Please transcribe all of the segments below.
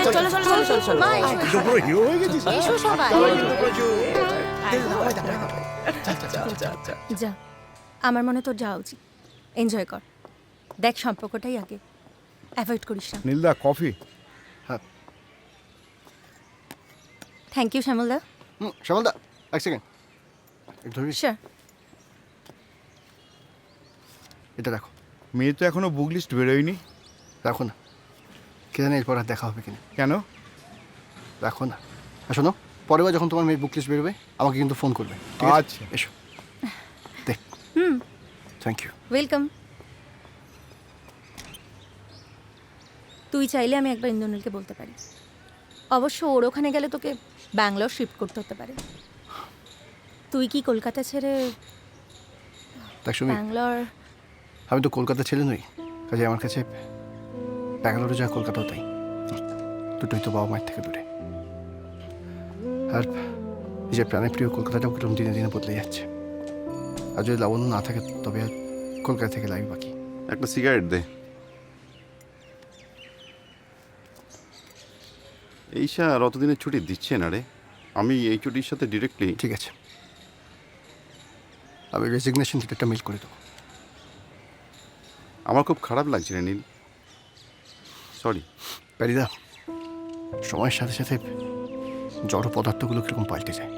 চলো চলো চলো চলো চলো পুরো হিরো হয়ে গেছিস। এসো সবাই যা, আমার মনে তোর যাওয়া উচিত। এনজয় কর, দেখ সম্পর্কটাই আগে, অ্যাভয়েড করিস না। নীলদা কফি। থ্যাংক ইউ শ্যামলদা। শ্যামলদা এক সেকেন্ড, একটু ধরিস। শিওর। এটা রাখো, মেয়ে তো এখনো বুক লিস্ট বেরোয়নি। রাখো না, কে জানে এরপর আর দেখা হবে কিনা। কেন? রাখো না। আর শোনো, পরের বার যখন তোমার মেয়ের বুক লিস্ট বেরোবে আমাকে কিন্তু ফোন করবে, ঠিক আছে? আচ্ছা। এসো দেখ। Thank you. ওয়েলকাম। তুই চাইলে আমি একবার ইন্দ্রনীলকে বলতে পারি, অবশ্য ওর ওখানে গেলে তোকে ব্যাঙ্গালোর শিফট করতে হতে পারে। তুই কি কলকাতা ছেড়ে দেখ সুমি, ব্যাঙ্গালোর? আমি তো কলকাতা ছেলে নই, কাজে আমার কাছে ব্যাঙ্গালোরে যা কলকাতাও তাই, দুটোই তো বাবা মায়ের থেকে দূরে। আর নিজের প্রাণের প্রিয় কলকাতাটাও কিরকম দিনে দিনে বদলে যাচ্ছে। আর যদি লাবণ্য না থাকে তবে আর কলকাতা থেকে লাইভ বাকি। একটা সিগারেট দে। এই স্যার অতদিনের ছুটি দিচ্ছে না রে। আমি এই ছুটির সাথে ডিরেক্টলি। ঠিক আছে, আমি রেজিগনেশন লেটারটা মেল করে দেবো। আমার খুব খারাপ লাগছে রে নীল, সরি। প্যারিদা, সময়ের সাথে সাথে জড় পদার্থগুলো কিরকম পাল্টে যায়।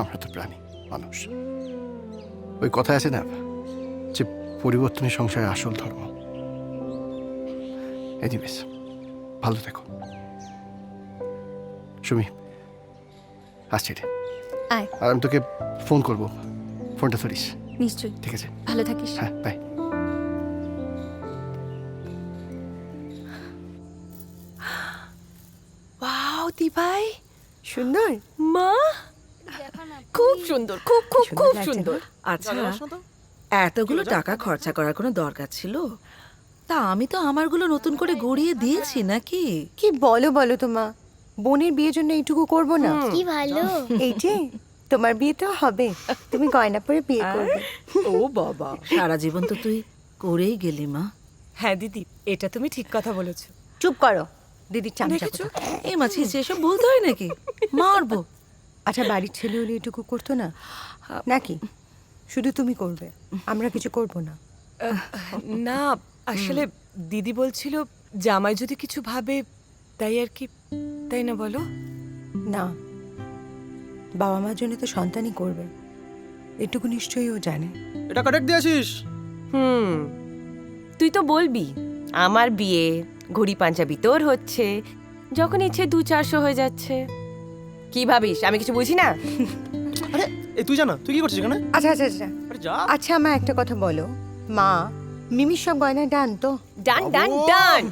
আমরা তো প্রাণী, মানুষ। ওই কথা আছে না যে পরিবর্তনের সংসারের আসল ধর্ম। এনিওয়েজ, ভালো থেকো সুমি, আসছি রে। আয়। আর আমি তোকে ফোন করবো, ফোনটা ধরিস। নিশ্চয়ই। ঠিক আছে, ভালো থাকিস। হ্যাঁ বাই। ওয়াও দিভাই, সুন্দর। মা খুব সুন্দর, খুব খুব সুন্দর খুব লাগছে সুন্দর। আচ্ছা, এতগুলো টাকা খরচা করার কোনো দরকার ছিল? তা আমি তো আমারগুলো নতুন করে গড়িয়ে দিয়েছি নাকি? কি বলো বলো তো মা, বোনের বিয়ের জন্য এইটুকু করব না? কি ভালো। এই যে তোমার বিয়ে তো হবে, তুমি গয়না পরে বিয়ে করবে। ও বাবা, সারা জীবন তো তুই করেই গেলি মা। হ্যাঁ দিদি, এটা তুমি ঠিক কথা বলেছো। চুপ করো, দিদির চামচা দেখেছো? কোথা। এই মাছি, এসব বলতে হয় নাকি? মারবো। আচ্ছা, বাড়ির ছেলে হলে এটুকু করতো না নাকি? শুধু তুমি করবে, আমরা কিছু করব না। না আসলে দিদি বলছিল জামাই যদি কিছু ভাবে, তাই আর কি, তাই না বলো? না, বাবা মার জন্য তো সন্তানই করবে, এটুকু নিশ্চয়ই ও জানে। এটা কাটেক্ট দিয়েছিস? তুই তো বলবি আমার বিয়ে, ঘড়ি পাঞ্জাবি তোর হচ্ছে, যখন ইচ্ছে 200-400 হয়ে যাচ্ছে। কি ভাবিস আমি কিছু বুঝি না? আরে এই তুই জানা, তুই কি করছিস এখানে? আচ্ছা আচ্ছা আচ্ছা আরে যা। আচ্ছা, আমার একটা কথা বলো, মা মিমির সব গয়না ডান তো? ডান ডান ডান।